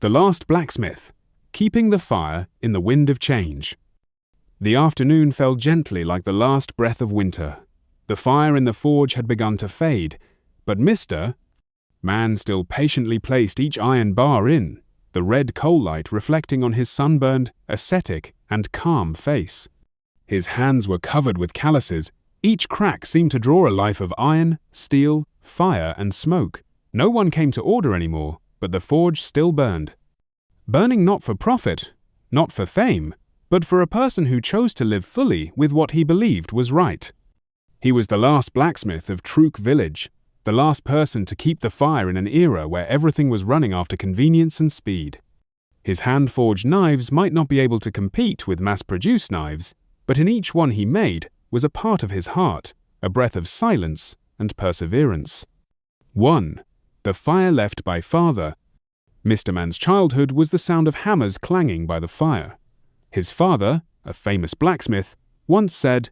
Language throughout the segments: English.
The Last Blacksmith, keeping the fire in the wind of change. The afternoon fell gently like the last breath of winter. The fire in the forge had begun to fade, but Mr. Man still patiently placed each iron bar in, the red coal light reflecting on his sunburned, ascetic, and calm face. His hands were covered with calluses. Each crack seemed to draw a life of iron, steel, fire, and smoke. No one came to order anymore, but the forge still burned. Burning not for profit, not for fame, but for a person who chose to live fully with what he believed was right. He was the last blacksmith of Truk village, the last person to keep the fire in an era where everything was running after convenience and speed. His hand-forged knives might not be able to compete with mass-produced knives, but in each one he made was a part of his heart, a breath of silence and perseverance. 1. The fire left by father. Mr. Man's childhood was the sound of hammers clanging by the fire. His father, a famous blacksmith, once said,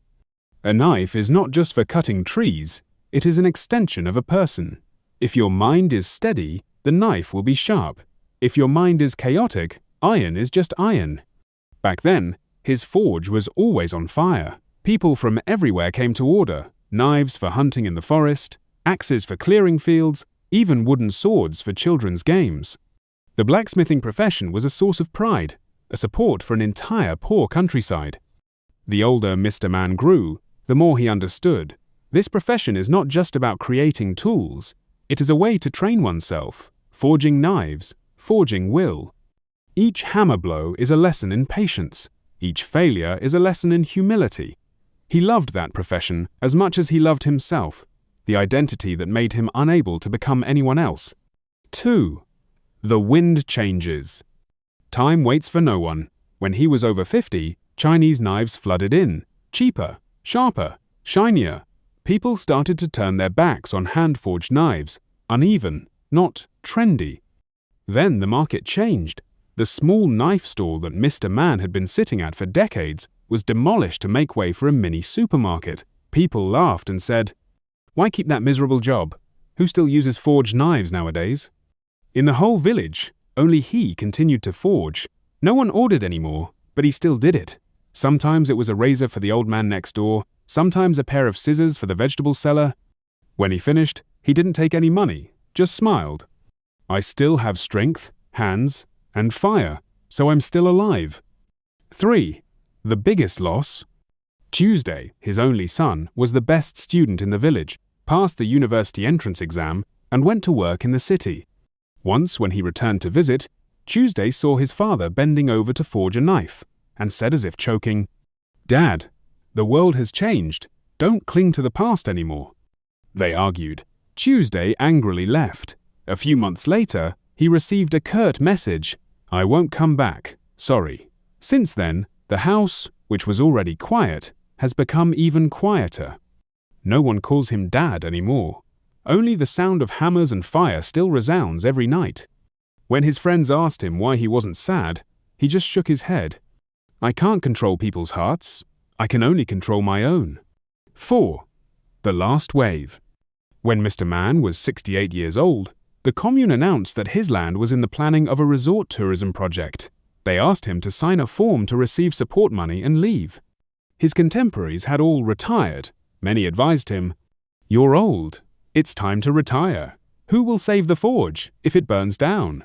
"A knife is not just for cutting trees, it is an extension of a person. If your mind is steady, the knife will be sharp. If your mind is chaotic, iron is just iron." Back then, his forge was always on fire. People from everywhere came to order, knives for hunting in the forest, axes for clearing fields, even wooden swords for children's games. The blacksmithing profession was a source of pride, a support for an entire poor countryside. The older Mr. Man grew, the more he understood. This profession is not just about creating tools, it is a way to train oneself, forging knives, forging will. Each hammer blow is a lesson in patience, each failure is a lesson in humility. He loved that profession as much as he loved himself, the identity that made him unable to become anyone else. 2. The wind changes. Time waits for no one. When he was over 50, Chinese knives flooded in, cheaper, sharper, shinier. People started to turn their backs on hand-forged knives, uneven, not trendy. Then the market changed. The small knife stall that Mr. Man had been sitting at for decades was demolished to make way for a mini supermarket. People laughed and said, "Why keep that miserable job? Who still uses forged knives nowadays?" In the whole village, only he continued to forge. No one ordered anymore, but he still did it. Sometimes it was a razor for the old man next door, sometimes a pair of scissors for the vegetable seller. When he finished, he didn't take any money, just smiled. "I still have strength, hands, and fire, so I'm still alive." 3. The biggest loss. Tuesday, his only son, was the best student in the village, passed the university entrance exam, and went to work in the city. Once, when he returned to visit, Tuesday saw his father bending over to forge a knife, and said as if choking, "Dad, the world has changed. Don't cling to the past anymore." They argued. Tuesday angrily left. A few months later, he received a curt message, "I won't come back, sorry." Since then, the house, which was already quiet, has become even quieter. No one calls him Dad anymore. Only the sound of hammers and fire still resounds every night. When his friends asked him why he wasn't sad, he just shook his head. "I can't control people's hearts. I can only control my own." 4. The last wave. When Mr. Man was 68 years old, the commune announced that his land was in the planning of a resort tourism project. They asked him to sign a form to receive support money and leave. His contemporaries had all retired. Many advised him, "You're old. It's time to retire. Who will save the forge if it burns down?"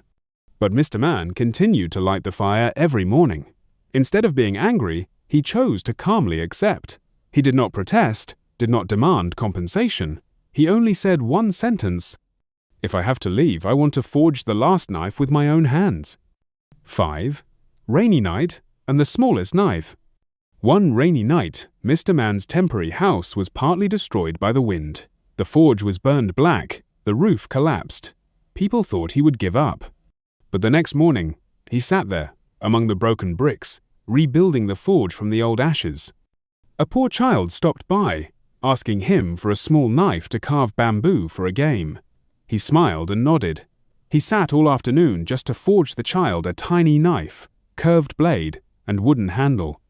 But Mr. Man continued to light the fire every morning. Instead of being angry, he chose to calmly accept. He did not protest, did not demand compensation. He only said one sentence, "If I have to leave, I want to forge the last knife with my own hands." 5. Rainy night and the smallest knife. One rainy night, Mr. Man's temporary house was partly destroyed by the wind. The forge was burned black, the roof collapsed. People thought he would give up. But the next morning, he sat there, among the broken bricks, rebuilding the forge from the old ashes. A poor child stopped by, asking him for a small knife to carve bamboo for a game. He smiled and nodded. He sat all afternoon just to forge the child a tiny knife, curved blade, and wooden handle.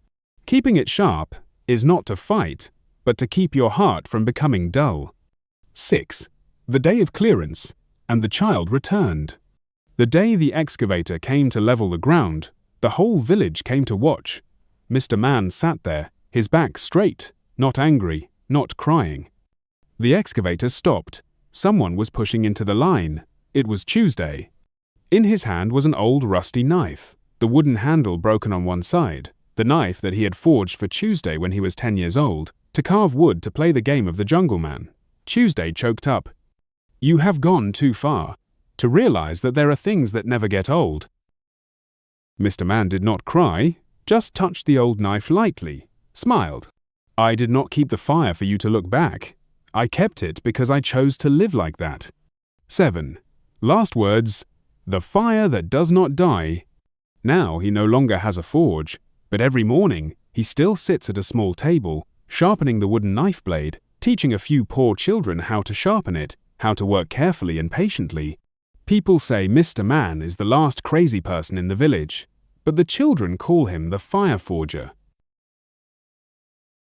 Keeping it sharp is not to fight, but to keep your heart from becoming dull. 6. The day of clearance, and the child returned. The day the excavator came to level the ground, the whole village came to watch. Mr. Man sat there, his back straight, not angry, not crying. The excavator stopped. Someone was pushing into the line. It was Tuesday. In his hand was an old rusty knife, the wooden handle broken on one side, the knife that he had forged for Tuesday when he was 10 years old, to carve wood to play the game of the Jungle Man. Tuesday choked up. You have gone too far to realize that there are things that never get old. Mr. Man did not cry, just touched the old knife lightly, smiled. I did not keep the fire for you to look back. I kept it because I chose to live like that. 7. Last words. The fire that does not die. Now he no longer has a forge, but every morning he still sits at a small table, sharpening the wooden knife blade, teaching a few poor children how to sharpen it, how to work carefully and patiently. People say Mr. Man is the last crazy person in the village, but the children call him the fire forger.